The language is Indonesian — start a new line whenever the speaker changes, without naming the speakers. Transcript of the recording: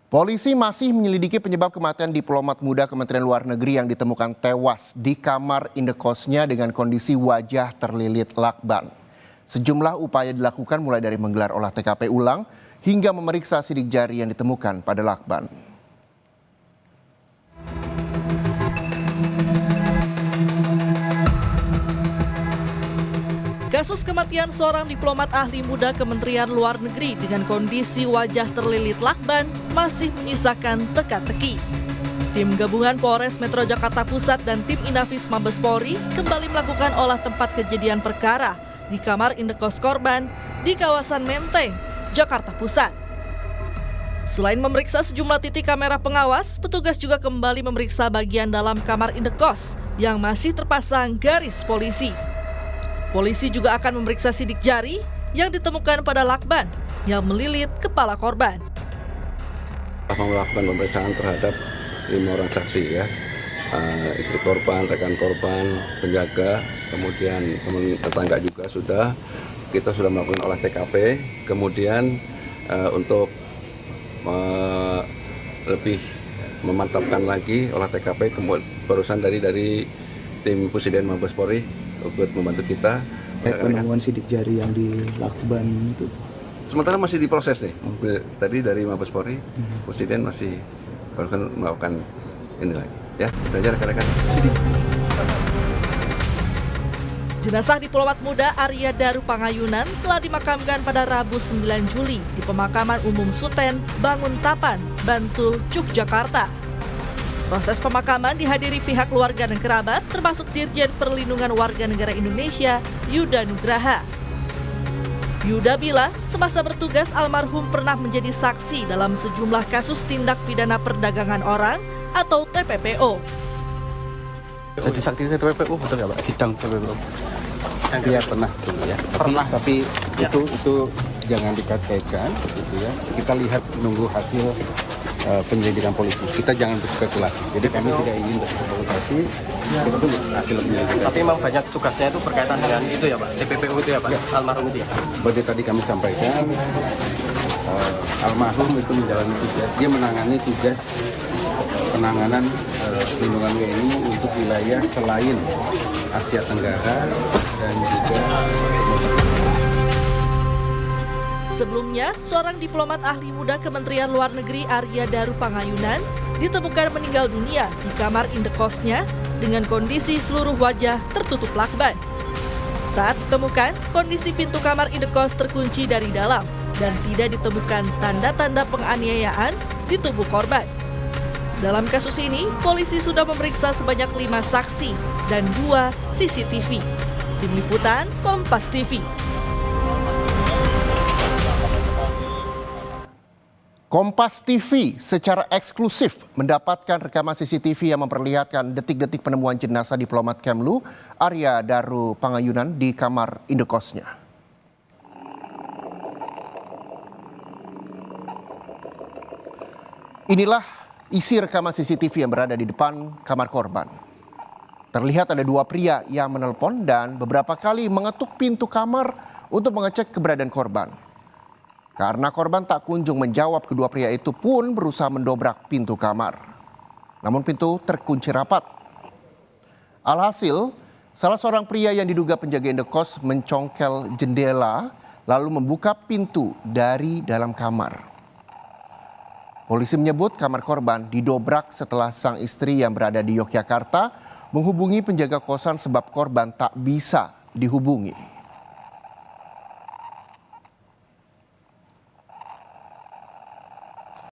Polisi masih menyelidiki penyebab kematian diplomat muda Kementerian Luar Negeri yang ditemukan tewas di kamar indekosnya dengan kondisi wajah terlilit lakban. Sejumlah upaya dilakukan mulai dari menggelar olah TKP ulang hingga memeriksa sidik jari yang ditemukan pada lakban.
Kasus kematian seorang diplomat ahli muda Kementerian Luar Negeri dengan kondisi wajah terlilit lakban masih menyisakan teka-teki. Tim gabungan Polres Metro Jakarta Pusat dan tim Inafis Mabes Polri kembali melakukan olah tempat kejadian perkara di kamar indekos korban di kawasan Menteng, Jakarta Pusat. Selain memeriksa sejumlah titik kamera pengawas, petugas juga kembali memeriksa bagian dalam kamar indekos yang masih terpasang garis polisi. Polisi juga akan memeriksa sidik jari yang ditemukan pada lakban yang melilit kepala korban.
Melakukan pemeriksaan terhadap 5 orang saksi ya, istri korban, rekan korban, penjaga, kemudian teman tetangga juga sudah. Kita sudah melakukan olah TKP, kemudian untuk lebih memantapkan lagi olah TKP, barusan dari tim Pusiden Mabes Polri untuk membantu kita.
Penemuan sidik jari yang di lakban itu
sementara masih diproses nih. Tadi dari Mabes Polri, Pusiden masih baru melakukan ini lagi. Ya, belajar rekan-rekan.
Jenazah diplomat muda Arya Daru Pangayunan telah dimakamkan pada Rabu 9 Juli di Pemakaman Umum Suten, Banguntapan, Bantul, Yogyakarta. Proses pemakaman dihadiri pihak keluarga dan kerabat termasuk Dirjen Perlindungan Warga Negara Indonesia, Yuda Nugraha. Yuda bilang semasa bertugas almarhum pernah menjadi saksi dalam sejumlah kasus tindak pidana perdagangan orang atau TPPO.
jadi saksi TPPO betul nggak Pak? Sidang TPPO?
Iya pernah, ya. Tapi itu jangan dikait-kaitkan, gitu ya. Kita lihat nunggu hasil penyelidikan polisi. Kita jangan berspekulasi. Jadi kami tidak ingin berspekulasi. Kita tunggu hasil penyelidikan.
Tapi memang banyak tugasnya itu berkaitan dengan itu ya Pak, TPPU itu ya Pak, ya. Almarhum itu ya.
Seperti tadi kami sampaikan, almarhum itu menjalani tugas. Dia menangani tugas penanganan perlindungan WNI untuk wilayah selain Asia Tenggara dan juga.
Sebelumnya, seorang diplomat ahli muda Kementerian Luar Negeri Arya Daru Pangayunan ditemukan meninggal dunia di kamar indekosnya dengan kondisi seluruh wajah tertutup lakban. Saat ditemukan, kondisi pintu kamar indekos terkunci dari dalam dan tidak ditemukan tanda-tanda penganiayaan di tubuh korban. Dalam kasus ini, polisi sudah memeriksa sebanyak 5 saksi dan 2 CCTV. Tim Liputan, Kompas TV.
Kompas TV secara eksklusif mendapatkan rekaman CCTV yang memperlihatkan detik-detik penemuan jenazah diplomat Kemlu Arya Daru Pangayunan di kamar indekosnya. Inilah isi rekaman CCTV yang berada di depan kamar korban. Terlihat ada 2 pria yang menelpon dan beberapa kali mengetuk pintu kamar untuk mengecek keberadaan korban. Karena korban tak kunjung menjawab, kedua pria itu pun berusaha mendobrak pintu kamar. Namun pintu terkunci rapat. Alhasil, salah seorang pria yang diduga penjaga indekos mencongkel jendela lalu membuka pintu dari dalam kamar. Polisi menyebut kamar korban didobrak setelah sang istri yang berada di Yogyakarta menghubungi penjaga kosan sebab korban tak bisa dihubungi.